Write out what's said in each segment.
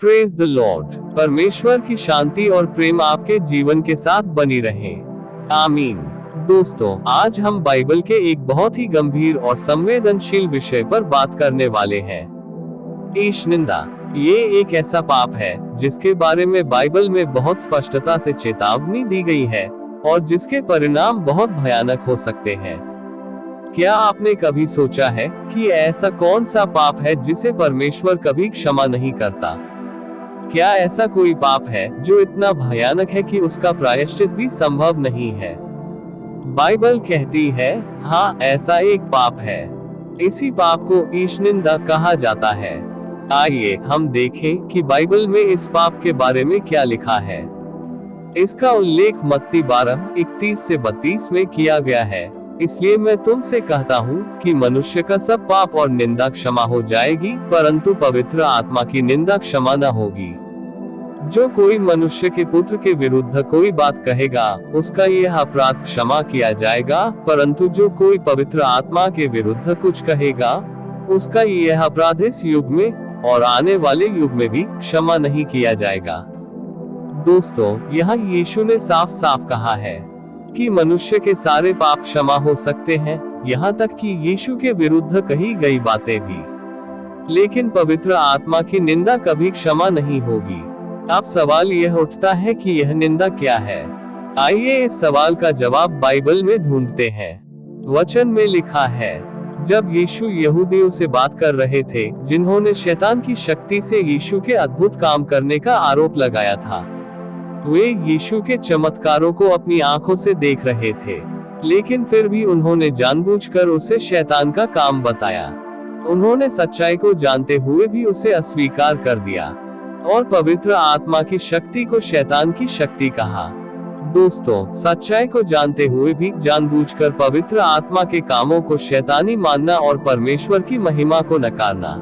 Praise the Lord. परमेश्वर की शांति और प्रेम आपके जीवन के साथ बनी रहे। आमीन। दोस्तों, आज हम बाइबल के एक बहुत ही गंभीर और संवेदनशील विषय पर बात करने वाले हैं। ईश निंदा। ये एक ऐसा पाप है जिसके बारे में बाइबल में बहुत स्पष्टता से चेतावनी दी गई है और जिसके परिणाम बहुत भयानक हो सकते हैं। क्या आपने कभी सोचा है कि ऐसा कौन सा पाप है जिसे परमेश्वर कभी क्षमा नहीं करता? क्या ऐसा कोई पाप है जो इतना भयानक है कि उसका प्रायश्चित भी संभव नहीं है? बाइबल कहती है, हाँ, ऐसा एक पाप है। इसी पाप को ईशनिंदा कहा जाता है। आइए हम देखें कि बाइबल में इस पाप के बारे में क्या लिखा है। इसका उल्लेख मत्ती 12:31 से 32 में किया गया है। इसलिए मैं तुमसे कहता हूँ कि मनुष्य का सब पाप और निंदा क्षमा हो जाएगी, परंतु पवित्र आत्मा की निंदा क्षमा न होगी। जो कोई मनुष्य के पुत्र के विरुद्ध कोई बात कहेगा, उसका यह अपराध क्षमा किया जाएगा, परंतु जो कोई पवित्र आत्मा के विरुद्ध कुछ कहेगा, उसका यह अपराध इस युग में और आने वाले युग में भी क्षमा नहीं किया जाएगा। दोस्तों, यहाँ यीशु ने साफ साफ कहा है कि मनुष्य के सारे पाप क्षमा हो सकते हैं, यहाँ तक कि यीशु के विरुद्ध कही गई बातें भी। लेकिन पवित्र आत्मा की निंदा कभी क्षमा नहीं होगी। अब सवाल यह उठता है कि यह निंदा क्या है। आइए इस सवाल का जवाब बाइबल में ढूंढते हैं। वचन में लिखा है, जब यीशु यहूदियों से बात कर रहे थे जिन्होंने शैतान की शक्ति से यीशु के अद्भुत काम करने का आरोप लगाया था, वे यीशु के चमत्कारों को अपनी आंखों से देख रहे थे, लेकिन फिर भी उन्होंने जानबूझकर उसे शैतान का काम बताया। उन्होंने सच्चाई को जानते हुए भी उसे अस्वीकार कर दिया और पवित्र आत्मा की शक्ति को शैतान की शक्ति कहा। दोस्तों, सच्चाई को जानते हुए भी जानबूझकर पवित्र आत्मा के कामों को शैतानी मानना और परमेश्वर की महिमा को नकारना,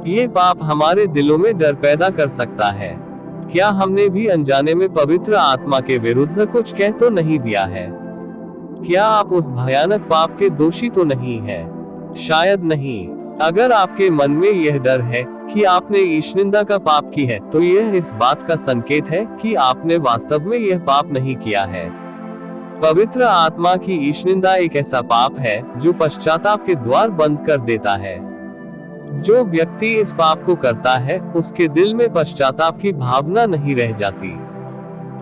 ये पाप हमारे दिलों में डर पैदा कर सकता है। क्या हमने भी अनजाने में पवित्र आत्मा के विरुद्ध कुछ कह तो नहीं दिया है? क्या आप उस भयानक पाप के दोषी तो नहीं हैं? शायद नहीं। अगर आपके मन में यह डर है कि आपने ईशनिंदा का पाप की है, तो यह इस बात का संकेत है कि आपने वास्तव में यह पाप नहीं किया है। पवित्र आत्मा की ईशनिंदा एक ऐसा पाप है जो पश्चाताप के द्वार बंद कर देता है। जो व्यक्ति इस पाप को करता है, उसके दिल में पश्चाताप की भावना नहीं रह जाती।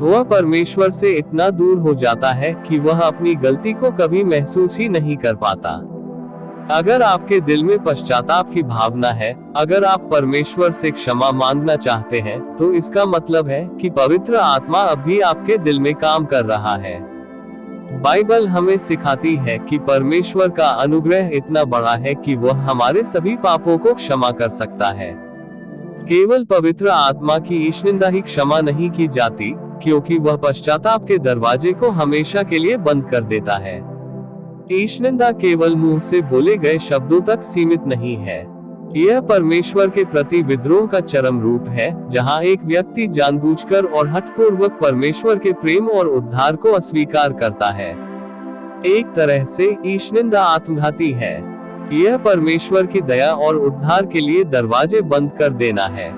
वह परमेश्वर से इतना दूर हो जाता है कि वह अपनी गलती को कभी महसूस ही नहीं कर पाता। अगर आपके दिल में पश्चाताप की भावना है, अगर आप परमेश्वर से क्षमा मांगना चाहते हैं, तो इसका मतलब है कि पवित्र आत्मा अब भी आपके दिल में काम कर रहा है। बाइबल हमें सिखाती है कि परमेश्वर का अनुग्रह इतना बड़ा है कि वह हमारे सभी पापों को क्षमा कर सकता है। केवल पवित्र आत्मा की ईशनिंदा ही क्षमा नहीं की जाती, क्योंकि वह पश्चाताप के दरवाजे को हमेशा के लिए बंद कर देता है। ईशनिंदा केवल मुंह से बोले गए शब्दों तक सीमित नहीं है। यह परमेश्वर के प्रति विद्रोह का चरम रूप है, जहां एक व्यक्ति जानबूझकर और हठपूर्वक परमेश्वर के प्रेम और उद्धार को अस्वीकार करता है। एक तरह से ईशनिंदा आत्मघाती है। यह परमेश्वर की दया और उद्धार के लिए दरवाजे बंद कर देना है।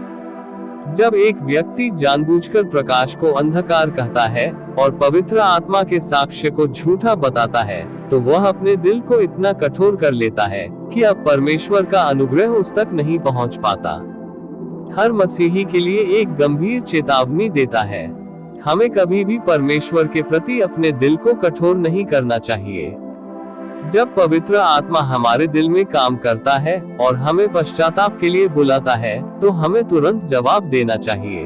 जब एक व्यक्ति जानबूझकर प्रकाश को अंधकार कहता है और पवित्र आत्मा के साक्ष्य को झूठा बताता है, तो वह अपने दिल को इतना कठोर कर लेता है कि अब परमेश्वर का अनुग्रह उस तक नहीं पहुंच पाता। हर मसीही के लिए एक गंभीर चेतावनी देता है। हमें कभी भी परमेश्वर के प्रति अपने दिल को कठोर नहीं करना चाहिए। जब पवित्र आत्मा हमारे दिल में काम करता है और हमें पश्चाताप के लिए बुलाता है, तो हमें तुरंत जवाब देना चाहिए।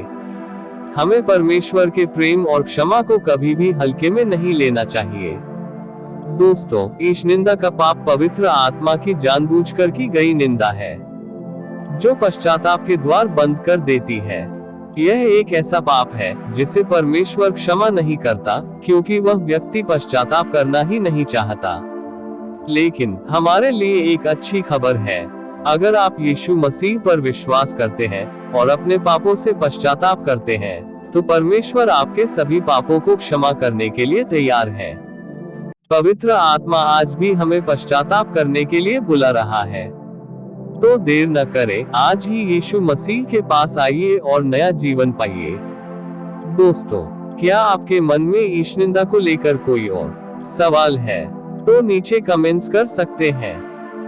हमें परमेश्वर के प्रेम और क्षमा को कभी भी हल्के में नहीं लेना चाहिए। दोस्तों, ईशनिंदा का पाप पवित्र आत्मा की जानबूझकर की गई निंदा है, जो पश्चाताप के द्वार बंद कर देती है। यह एक ऐसा पाप है जिसे परमेश्वर क्षमा नहीं करता, क्योंकि वह व्यक्ति पश्चाताप करना ही नहीं चाहता। लेकिन हमारे लिए एक अच्छी खबर है। अगर आप यीशु मसीह पर विश्वास करते हैं और अपने पापों से पश्चाताप करते हैं, तो परमेश्वर आपके सभी पापों को क्षमा करने के लिए तैयार है। पवित्र आत्मा आज भी हमें पश्चाताप करने के लिए बुला रहा है। तो देर न करें, आज ही यीशु मसीह के पास आइए और नया जीवन पाइए। दोस्तों, क्या आपके मन में ईशनिंदा को लेकर कोई और सवाल है तो नीचे कमेंट्स कर सकते हैं।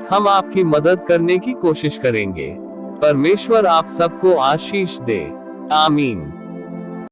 हम आपकी मदद करने की कोशिश करेंगे। परमेश्वर आप सबको आशीष दे। आमीन।